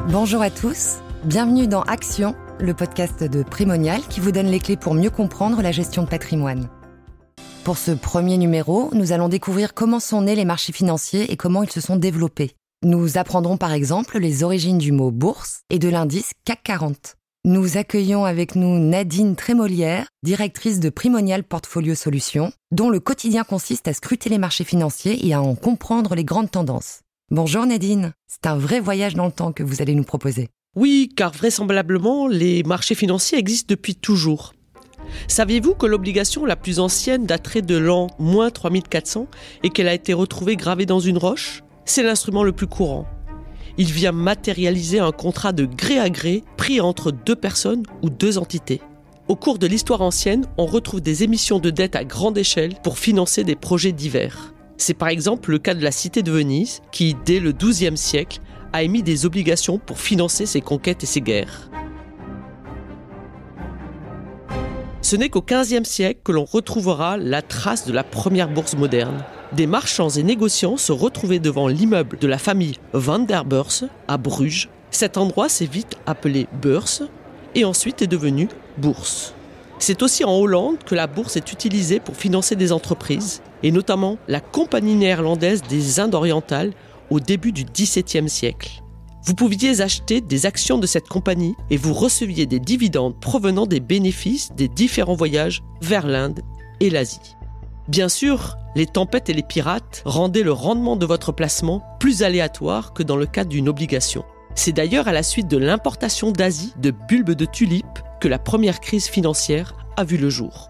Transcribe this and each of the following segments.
Bonjour à tous, bienvenue dans Action, le podcast de Primonial qui vous donne les clés pour mieux comprendre la gestion de patrimoine. Pour ce premier numéro, nous allons découvrir comment sont nés les marchés financiers et comment ils se sont développés. Nous apprendrons par exemple les origines du mot bourse et de l'indice CAC 40. Nous accueillons avec nous Nadine Trémolière, directrice de Primonial Portfolio Solutions, dont le quotidien consiste à scruter les marchés financiers et à en comprendre les grandes tendances. Bonjour Nadine, c'est un vrai voyage dans le temps que vous allez nous proposer. Oui, car vraisemblablement, les marchés financiers existent depuis toujours. Saviez-vous que l'obligation la plus ancienne daterait de l'an -3400 et qu'elle a été retrouvée gravée dans une roche ? C'est l'instrument le plus courant. Il vient matérialiser un contrat de gré à gré pris entre deux personnes ou deux entités. Au cours de l'histoire ancienne, on retrouve des émissions de dettes à grande échelle pour financer des projets divers. C'est par exemple le cas de la Cité de Venise qui, dès le XIIe siècle, a émis des obligations pour financer ses conquêtes et ses guerres. Ce n'est qu'au XVe siècle que l'on retrouvera la trace de la première bourse moderne. Des marchands et négociants se retrouvaient devant l'immeuble de la famille Van der Beurs à Bruges. Cet endroit s'est vite appelé Beurs et ensuite est devenu bourse. C'est aussi en Hollande que la bourse est utilisée pour financer des entreprises, et notamment la Compagnie néerlandaise des Indes orientales au début du XVIIe siècle. Vous pouviez acheter des actions de cette compagnie et vous receviez des dividendes provenant des bénéfices des différents voyages vers l'Inde et l'Asie. Bien sûr, les tempêtes et les pirates rendaient le rendement de votre placement plus aléatoire que dans le cas d'une obligation. C'est d'ailleurs à la suite de l'importation d'Asie de bulbes de tulipes que la première crise financière a vu le jour.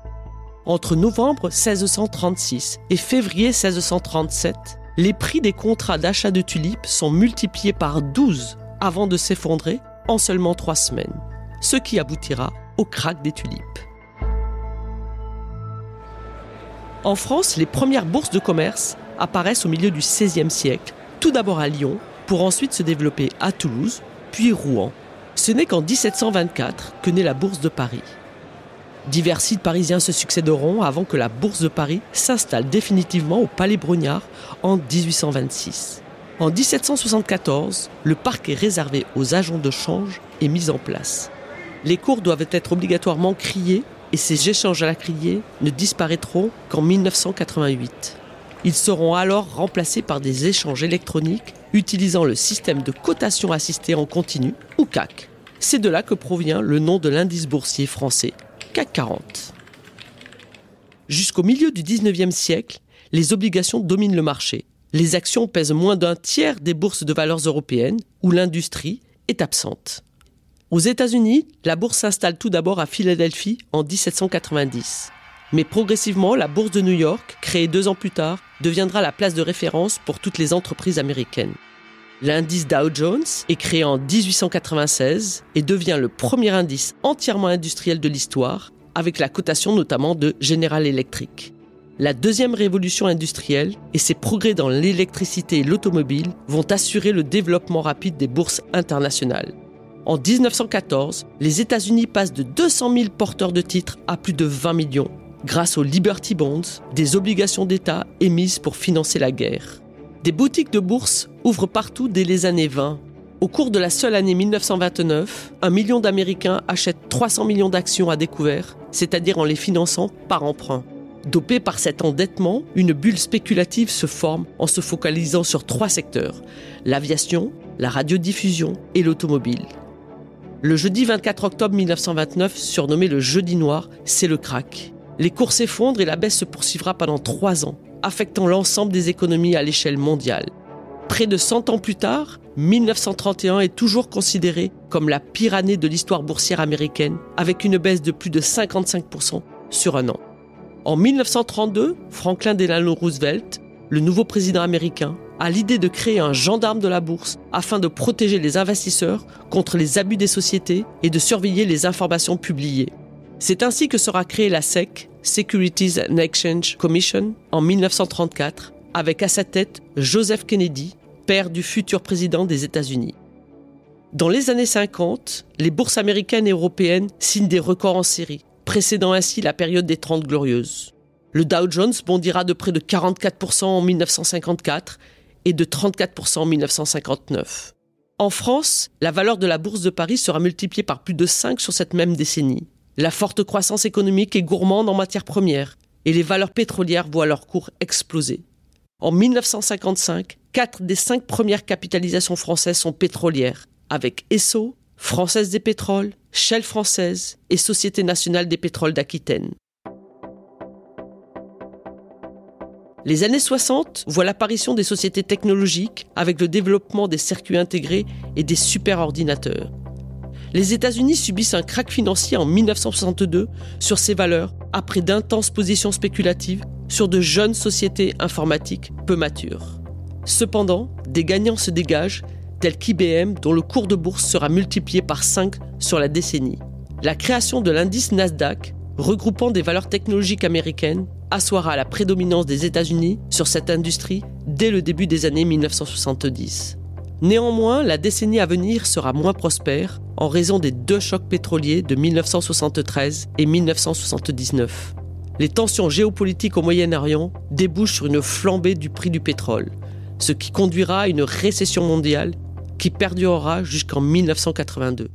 Entre novembre 1636 et février 1637, les prix des contrats d'achat de tulipes sont multipliés par 12 avant de s'effondrer en seulement 3 semaines, ce qui aboutira au krach des tulipes. En France, les premières bourses de commerce apparaissent au milieu du XVIe siècle, tout d'abord à Lyon, pour ensuite se développer à Toulouse, puis Rouen. Ce n'est qu'en 1724 que naît la Bourse de Paris. Divers sites parisiens se succéderont avant que la Bourse de Paris s'installe définitivement au Palais Brongniart en 1826. En 1774, le parc est réservé aux agents de change et mis en place. Les cours doivent être obligatoirement criés et ces échanges à la criée ne disparaîtront qu'en 1988. Ils seront alors remplacés par des échanges électroniques utilisant le système de cotation assistée en continu, ou CAC. C'est de là que provient le nom de l'indice boursier français, CAC 40. Jusqu'au milieu du 19e siècle, les obligations dominent le marché. Les actions pèsent moins d'un tiers des bourses de valeurs européennes, où l'industrie est absente. Aux États-Unis, la bourse s'installe tout d'abord à Philadelphie en 1790. Mais progressivement, la bourse de New York, créée 2 ans plus tard, deviendra la place de référence pour toutes les entreprises américaines. L'indice Dow Jones est créé en 1896 et devient le premier indice entièrement industriel de l'histoire, avec la cotation notamment de General Electric. La deuxième révolution industrielle et ses progrès dans l'électricité et l'automobile vont assurer le développement rapide des bourses internationales. En 1914, les États-Unis passent de 200 000 porteurs de titres à plus de 20 millions, grâce aux Liberty Bonds, des obligations d'État émises pour financer la guerre. Des boutiques de bourse ouvrent partout dès les années 20. Au cours de la seule année 1929, 1 million d'Américains achètent 300 millions d'actions à découvert, c'est-à-dire en les finançant par emprunt. Dopé par cet endettement, une bulle spéculative se forme en se focalisant sur 3 secteurs, l'aviation, la radiodiffusion et l'automobile. Le jeudi 24 octobre 1929, surnommé le jeudi noir, c'est le krach. Les cours s'effondrent et la baisse se poursuivra pendant 3 ans, affectant l'ensemble des économies à l'échelle mondiale. Près de 100 ans plus tard, 1931 est toujours considéré comme la pire année de l'histoire boursière américaine, avec une baisse de plus de 55% sur un an. En 1932, Franklin Delano Roosevelt, le nouveau président américain, a l'idée de créer un gendarme de la bourse afin de protéger les investisseurs contre les abus des sociétés et de surveiller les informations publiées. C'est ainsi que sera créée la SEC, Securities and Exchange Commission, en 1934, avec à sa tête Joseph Kennedy, père du futur président des États-Unis. Dans les années 50, les bourses américaines et européennes signent des records en série, précédant ainsi la période des 30 Glorieuses. Le Dow Jones bondira de près de 44% en 1954 et de 34% en 1959. En France, la valeur de la bourse de Paris sera multipliée par plus de 5 sur cette même décennie. La forte croissance économique est gourmande en matières premières et les valeurs pétrolières voient leur cours exploser. En 1955, 4 des 5 premières capitalisations françaises sont pétrolières, avec Esso, Française des pétroles, Shell française et Société nationale des pétroles d'Aquitaine. Les années 60 voient l'apparition des sociétés technologiques avec le développement des circuits intégrés et des superordinateurs. Les États-Unis subissent un krach financier en 1962 sur ces valeurs après d'intenses positions spéculatives sur de jeunes sociétés informatiques peu matures. Cependant, des gagnants se dégagent, tels qu'IBM dont le cours de bourse sera multiplié par 5 sur la décennie. La création de l'indice Nasdaq, regroupant des valeurs technologiques américaines, assoira la prédominance des États-Unis sur cette industrie dès le début des années 1970. Néanmoins, la décennie à venir sera moins prospère en raison des 2 chocs pétroliers de 1973 et 1979. Les tensions géopolitiques au Moyen-Orient débouchent sur une flambée du prix du pétrole, ce qui conduira à une récession mondiale qui perdurera jusqu'en 1982.